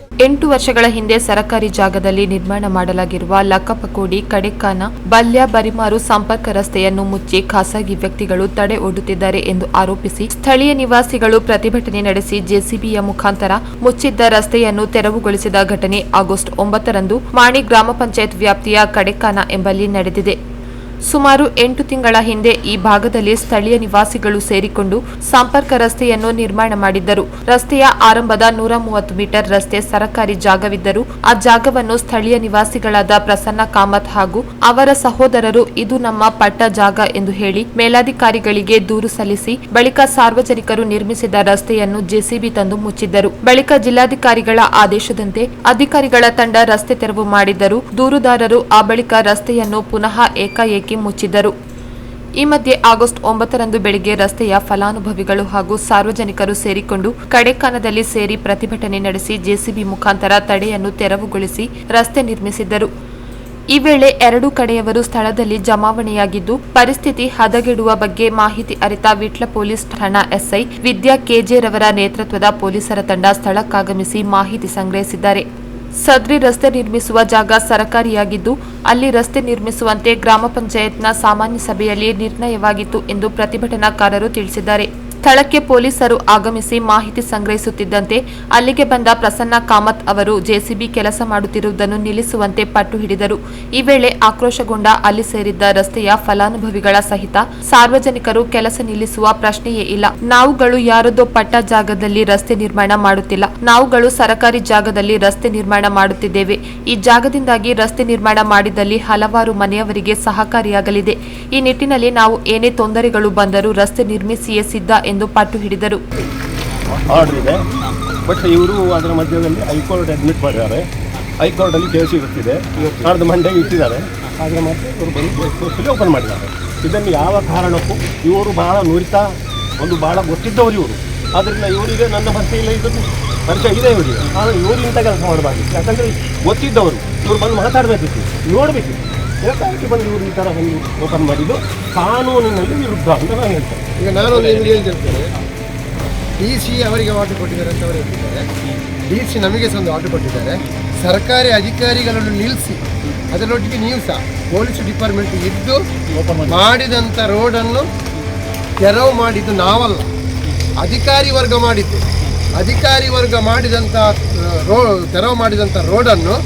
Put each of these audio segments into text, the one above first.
8 ವರ್ಷಗಳ ಹಿಂದೆ ಸರಕಾರಿ ಜಾಗದಲ್ಲಿ ನಿರ್ಮಾಣ ಮಾಡಲಾಗಿರುವ ಲಕ್ಕಪಕೋಡಿ ಕಡೆಕಾನ ಬಲ್ಯ ಬರಿಮಾರು ಸಂಪರ್ಕ ರಸ್ತೆಯನ್ನು ಮುಚ್ಚಿ ಖಾಸಗಿ ವ್ಯಕ್ತಿಗಳು ತಡೆ ಒಡ್ಡುತ್ತಿದ್ದಾರೆ ಎಂದು ಆರೋಪಿಸಿ ಸ್ಥಳೀಯ ನಿವಾಸಿಗಳು ಪ್ರತಿಭಟನೆ ನಡೆಸಿ ಜೆಸಿಬಿಯ ಮುಖಾಂತರ ಮುಚ್ಚಿದ್ದ ರಸ್ತೆಯನ್ನು ತೆರವುಗೊಳಿಸಿದ ಘಟನೆ ಆಗಸ್ಟ್ 9ರಂದು ಮಾಣಿ ಗ್ರಾಮ ಪಂಚಾಯತ್ ವ್ಯಾಪ್ತಿಯ ಕಡೆಕಾನ ಎಂಬಲ್ಲಿ ನಡೆದಿದೆ. ಸುಮಾರು 8 ತಿಂಗಳ ಹಿಂದೆ ಈ ಭಾಗದಲ್ಲಿ ಸ್ಥಳೀಯ ನಿವಾಸಿಗಳು ಸೇರಿಕೊಂಡು ಸಂಪರ್ಕ ರಸ್ತೆಯನ್ನು ನಿರ್ಮಾಣ ಮಾಡಿದ್ದರು. ರಸ್ತೆಯ ಆರಂಭದ 130 ಮೀಟರ್ ರಸ್ತೆ ಸರಕಾರಿ ಜಾಗವಿದ್ದರೂ ಆ ಜಾಗವನ್ನು ಸ್ಥಳೀಯ ನಿವಾಸಿಗಳಾದ ಪ್ರಸನ್ನ ಕಾಮತ್ ಹಾಗೂ ಅವರ ಸಹೋದರರು ಇದು ನಮ್ಮ ಪಟ್ಟ ಜಾಗ ಎಂದು ಹೇಳಿ ಮೇಲಾಧಿಕಾರಿಗಳಿಗೆ ದೂರು ಸಲ್ಲಿಸಿ ಬಳಿಕ ಸಾರ್ವಜನಿಕರು ನಿರ್ಮಿಸಿದ ರಸ್ತೆಯನ್ನು ಜೆಸಿಬಿ ತಂದು ಮುಚ್ಚಿದ್ದರು. ಬಳಿಕ ಜಿಲ್ಲಾಧಿಕಾರಿಗಳ ಆದೇಶದಂತೆ ಅಧಿಕಾರಿಗಳ ತಂಡ ರಸ್ತೆ ತೆರವು ಮಾಡಿದ್ದರು. ದೂರುದಾರರು ಆ ಬಳಿಕ ರಸ್ತೆಯನ್ನು ಪುನಃ ಏಕಾಏಕಿ ಮುಚ್ಚಿದ್ದರು. ಈ ಮಧ್ಯೆ ಆಗಸ್ಟ್ 9ರಂದು ಬೆಳಗ್ಗೆ ರಸ್ತೆಯ ಫಲಾನುಭವಿಗಳು ಹಾಗೂ ಸಾರ್ವಜನಿಕರು ಸೇರಿಕೊಂಡು ಕಡೆಕಾನದಲ್ಲಿ ಸೇರಿ ಪ್ರತಿಭಟನೆ ನಡೆಸಿ ಜೆಸಿಬಿ ಮುಖಾಂತರ ತಡೆಯನ್ನು ತೆರವುಗೊಳಿಸಿ ರಸ್ತೆ ನಿರ್ಮಿಸಿದ್ದರು. ಈ ವೇಳೆ ಎರಡೂ ಕಡೆಯವರು ಸ್ಥಳದಲ್ಲಿ ಜಮಾವಣೆಯಾಗಿದ್ದು ಪರಿಸ್ಥಿತಿ ಹದಗೆಡುವ ಬಗ್ಗೆ ಮಾಹಿತಿ ಅರಿತ ವಿಟ್ಲ ಪೊಲೀಸ್ ಠಾಣಾ ಎಸ್ಐ ವಿದ್ಯಾ ಕೆಜೆ ರವರ ನೇತೃತ್ವದ ಪೊಲೀಸರ ತಂಡ ಸ್ಥಳಕ್ಕಾಗಮಿಸಿ ಮಾಹಿತಿ ಸಂಗ್ರಹಿಸಿದ್ದಾರೆ. ಸದ್ರಿ ರಸ್ತೆ ನಿರ್ಮಿಸುವ ಜಾಗ ಸರಕಾರಿಯಾಗಿದ್ದು ಅಲ್ಲಿ ರಸ್ತೆ ನಿರ್ಮಿಸುವಂತೆ ಗ್ರಾಮ ಪಂಚಾಯತ್ನ ಸಾಮಾನ್ಯ ಸಭೆಯಲ್ಲಿ ನಿರ್ಣಯವಾಗಿತ್ತು ಎಂದು ಪ್ರತಿಭಟನಾಕಾರರು ತಿಳಿಸಿದ್ದಾರೆ. ಸ್ಥಳಕ್ಕೆ ಪೊಲೀಸರು ಆಗಮಿಸಿ ಮಾಹಿತಿ ಸಂಗ್ರಹಿಸುತ್ತಿದ್ದಂತೆ ಅಲ್ಲಿಗೆ ಬಂದ ಪ್ರಸನ್ನ ಕಾಮತ್ ಅವರು ಜೆಸಿಬಿ ಕೆಲಸ ಮಾಡುತ್ತಿರುವುದನ್ನು ನಿಲ್ಲಿಸುವಂತೆ ಪಟ್ಟು ಹಿಡಿದರು. ಈ ವೇಳೆ ಆಕ್ರೋಶಗೊಂಡ ಅಲ್ಲಿ ಸೇರಿದ್ದ ರಸ್ತೆಯ ಫಲಾನುಭವಿಗಳ ಸಹಿತ ಸಾರ್ವಜನಿಕರು ಕೆಲಸ ನಿಲ್ಲಿಸುವ ಪ್ರಶ್ನೆಯೇ ಇಲ್ಲ, ನಾವುಗಳು ಯಾರದೋ ಪಟ್ಟ ಜಾಗದಲ್ಲಿ ರಸ್ತೆ ನಿರ್ಮಾಣ ಮಾಡುತ್ತಿಲ್ಲ, ನಾವುಗಳು ಸರಕಾರಿ ಜಾಗದಲ್ಲಿ ರಸ್ತೆ ನಿರ್ಮಾಣ ಮಾಡುತ್ತಿದ್ದೇವೆ. ಈ ಜಾಗದಿಂದಾಗಿ ರಸ್ತೆ ನಿರ್ಮಾಣ ಮಾಡಿದಲ್ಲಿ ಹಲವಾರು ಮನೆಯವರಿಗೆ ಸಹಕಾರಿಯಾಗಲಿದೆ. ಈ ನಿಟ್ಟಿನಲ್ಲಿ ನಾವು ಏನೇ ತೊಂದರೆಗಳು ಬಂದರೂ ರಸ್ತೆ ನಿರ್ಮಿಸಿಯೇ ಸಿದ್ಧ ಎಂದು ಪಟ್ಟು ಹಿಡಿದರು. ಆರ್ಡರ್ ಇದೆ, ಬಟ್ ಇವರು ಅದರ ಮಧ್ಯದಲ್ಲಿ ಹೈಕೋರ್ಟ್ ಅಡ್ಮಿಟ್ ಮಾಡಿದ್ದಾರೆ. ಹೈಕೋರ್ಟಲ್ಲಿ ಕೇಸ್ ಇರುತ್ತಿದೆ, ನಾಡ್ದು ಮಂಡೇ ಇಟ್ಟಿದ್ದಾರೆ. ಆದರೆ ಮತ್ತೆ ಇವರು ಬಂದು ಓಪನ್ ಮಾಡಿದ್ದಾರೆ. ಇದನ್ನು ಯಾವ ಕಾರಣಕ್ಕೂ ಇವರು ಭಾಳ ನುರಿತಾ ಭಾಳ ಗೊತ್ತಿದ್ದವರು ಇವರು. ಆದ್ದರಿಂದ ಇವರಿಗೆ ನನ್ನ ಪರಿಚಯ ಇದನ್ನು ಪರಿಚಯ ಇದೆ ಇವರಿಗೆ. ಆದರೆ ಇವರು ಇಂಥ ಕೆಲಸ ಮಾಡಬಾರ್ದು. ಯಾಕಂದರೆ ಗೊತ್ತಿದ್ದವರು ಇವರು ಬಂದು ಮಾತಾಡಬೇಕಿತ್ತು, ನೋಡಬೇಕಿತ್ತು. ಯಾಕೆ ಬಂದು ಇವರು ಈ ಥರ ಬಂದು ಓಪನ್ ಮಾಡಿದ್ದು ಕಾನೂನಿನಲ್ಲಿ ವಿರುದ್ಧ ಅಂತ ನಾನು ಹೇಳ್ತೇನೆ. ಈಗ ನಾನು ನಿಮಗೆ ಹೇಳ್ತಿರ್ತೇನೆ, DC ಅವರಿಗೆ ಆರ್ಡರ್ ಕೊಟ್ಟಿದ್ದಾರೆ ಅಂತ ಅವರು ಹೇಳ್ತಿದ್ದಾರೆ. DC ನಮಗೆ ಸಹ ಒಂದು ಆರ್ಡರ್ ಕೊಟ್ಟಿದ್ದಾರೆ. ಸರ್ಕಾರಿ ಅಧಿಕಾರಿಗಳನ್ನು ನಿಲ್ಲಿಸಿ ಅದರೊಟ್ಟಿಗೆ ನೀವು ಸಹ ಪೊಲೀಸ್ ಡಿಪಾರ್ಟ್ಮೆಂಟ್ ಇದ್ದು ಮಾಡಿದಂಥ ರೋಡನ್ನು ತೆರವು ಮಾಡಿದ್ದು ನಾವಲ್ಲ, ಅಧಿಕಾರಿ ವರ್ಗ ಮಾಡಿದ್ದು. ಅಧಿಕಾರಿ ವರ್ಗ ಮಾಡಿದಂಥ ತೆರವು ಮಾಡಿದಂಥ ರೋಡನ್ನು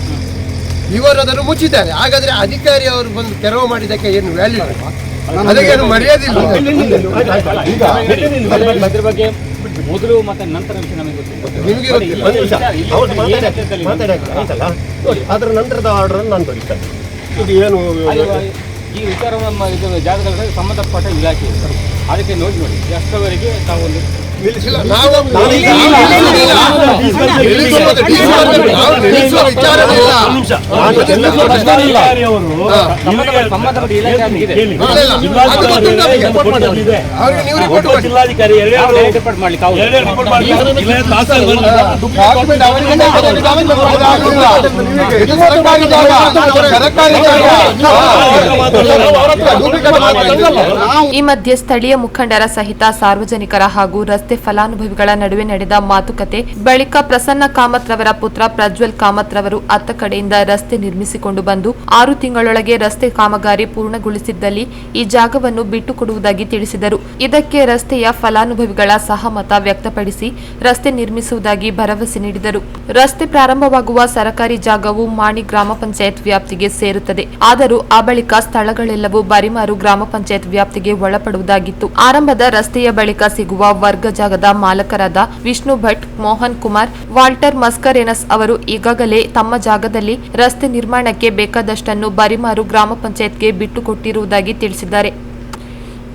ಇವರು ಅದನ್ನು ಮುಚ್ಚಿದ್ದಾರೆ. ಹಾಗಾದರೆ ಅಧಿಕಾರಿ ಅವರು ಬಂದು ತೆರವು ಮಾಡಿದ್ದಕ್ಕೆ ಏನು ವ್ಯಾಲ್ಯೂ ಇಲ್ಲ, ಅದಕ್ಕೇನು ಮರ್ಯಾದಿಲ್ಲ. ಅದ್ರ ಬಗ್ಗೆ ಮೊದಲು ಮತ್ತೆ ನಂತರ ನಿಮಗೆ ಅದರ ನಂತರದ ಆರ್ಡರ್ ನಾನು ಬರೀತೇನೆ. ಇದು ಏನು ಈ ವಿಚಾರವನ್ನು ಜಾಗಗಳಿಗೆ ಸಂಬಂಧಪಟ್ಟ ಇಲಾಖೆ ಅದಕ್ಕೆ ನೋಡಿ ಎಷ್ಟರವರೆಗೆ ತಾವು ಒಂದು ನಿಲ್ಲಿಸಿಲ್ಲ. ಈ ಮಧ್ಯೆ ಸ್ಥಳೀಯ ಮುಖಂಡರ ಸಹಿತ ಸಾರ್ವಜನಿಕರ ಹಾಗೂ ರಸ್ತೆ ಫಲಾನುಭವಿಗಳ ನಡುವೆ ನಡೆದ ಮಾತುಕತೆ ಬಳಿಕ ಪ್ರಸನ್ನ ಕಾಮತ್ ರವರ ಪುತ್ರ ಪ್ರಜ್ವಲ್ ಕಾಮತ್ ರವರು ಅತ್ತ ಕಡೆಯಿಂದ ರಸ್ತೆ ನಿರ್ಮಿಸಿಕೊಂಡು ಬಂದು 6 ತಿಂಗಳೊಳಗೆ ರಸ್ತೆ ಕಾಮಗಾರಿ ಪೂರ್ಣಗೊಳಿಸಿದ್ದಲ್ಲಿ ಈ ಜಾಗವನ್ನು ಬಿಟ್ಟುಕೊಡುವುದಾಗಿ ತಿಳಿಸಿದರು. ಇದಕ್ಕೆ ರಸ್ತೆಯ ಫಲಾನುಭವಿಗಳ ಸಹಮತ ವ್ಯಕ್ತಪಡಿಸಿ ರಸ್ತೆ ನಿರ್ಮಿಸುವುದಾಗಿ ಭರವಸೆ ನೀಡಿದರು. ರಸ್ತೆ ಪ್ರಾರಂಭವಾಗುವ ಸರಕಾರಿ ಜಾಗವು ಮಾಣಿ ಗ್ರಾಮ ಪಂಚಾಯತ್ ವ್ಯಾಪ್ತಿಗೆ ಸೇರುತ್ತದೆ. ಆದರೂ ಆ ಬಳಿಕ ಸ್ಥಳಗಳೆಲ್ಲವೂ ಬರಿಮಾರು ಗ್ರಾಮ ಪಂಚಾಯತ್ ವ್ಯಾಪ್ತಿಗೆ ಒಳಪಡುವುದಾಗಿತ್ತು. ಆರಂಭದ ರಸ್ತೆಯ ಬಳಿಕ ಸಿಗುವ ವರ್ಗ ಜಾಗದ ಮಾಲಕರಾದ ವಿಷ್ಣು ಭಟ್, ಮೋಹನ್ ಕುಮಾರ್, ವಾಲ್ಟರ್ ಮಸ್ಕರೇನಸ್ ಅವರು ಈಗಾಗಲೇ ತಮ್ಮ ಜಾಗದಲ್ಲಿ ರಸ್ತೆ ನಿರ್ಮಾಣಕ್ಕೆ ಬೇಕಾದಷ್ಟನ್ನು ಬರಿಮಾರು ಗ್ರಾಮ ಪಂಚಾಯತ್ಗೆ ಬಿಟ್ಟುಕೊಟ್ಟಿರುವುದಾಗಿ ತಿಳಿಸಿದ್ದಾರೆ.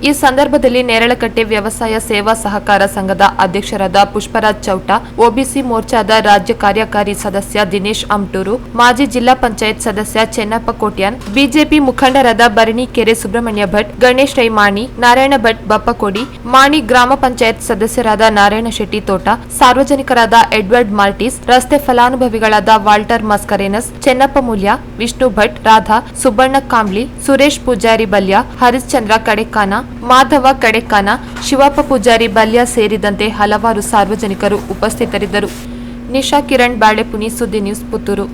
ಈ ಸಂದರ್ಭದಲ್ಲಿ ನೇರಳಕಟ್ಟೆ ವ್ಯವಸಾಯ ಸೇವಾ ಸಹಕಾರ ಸಂಘದ ಅಧ್ಯಕ್ಷರಾದ ಪುಷ್ಪರಾಜ್ ಚೌಟ, ಒಬಿಸಿ ಮೋರ್ಚಾದ ರಾಜ್ಯ ಕಾರ್ಯಕಾರಿ ಸದಸ್ಯ ದಿನೇಶ್ ಅಮ್ಟೂರು, ಮಾಜಿ ಜಿಲ್ಲಾ ಪಂಚಾಯತ್ ಸದಸ್ಯ ಚೆನ್ನಪ್ಪ ಕೋಟ್ಯಾನ್, ಬಿಜೆಪಿ ಮುಖಂಡರಾದ ಬರಣಿಕೆರೆ ಸುಬ್ರಹ್ಮಣ್ಯ ಭಟ್, ಗಣೇಶ್ ರೈಮಾಣಿ, ನಾರಾಯಣ ಭಟ್ ಬಪ್ಪಕೋಡಿ, ಮಾಣಿ ಗ್ರಾಮ ಪಂಚಾಯತ್ ಸದಸ್ಯರಾದ ನಾರಾಯಣ ಶೆಟ್ಟಿ ತೋಟ, ಸಾರ್ವಜನಿಕರಾದ ಎಡ್ವರ್ಡ್ ಮಾಲ್ಟೀಸ್, ರಸ್ತೆ ಫಲಾನುಭವಿಗಳಾದ ವಾಲ್ಟರ್ ಮಸ್ಕರೇನಸ್, ಚೆನ್ನಪ್ಪ ಮೂಲ್ಯ, ವಿಷ್ಣು ಭಟ್, ರಾಧಾ, ಸುಬ್ಬಣ್ಣ ಕಾಂಬ್ಳಿ, ಸುರೇಶ್ ಪೂಜಾರಿ ಬಲ್ಯ, ಹರಿಶ್ಚಂದ್ರ ಕಡೆಕಾನ, ಮಾಧವ ಕಡೆಕಾನ, ಶಿವಪ್ಪ ಪೂಜಾರಿ ಬಲ್ಯ ಸೇರಿದಂತೆ ಹಲವಾರು ಸಾರ್ವಜನಿಕರು ಉಪಸ್ಥಿತರಿದ್ದರು. ನಿಶಾ ಕಿರಣ್ ಬಾಳೆಪುನಿ, ಸುದ್ದಿ ನ್ಯೂಸ್, ಪುತ್ತೂರು.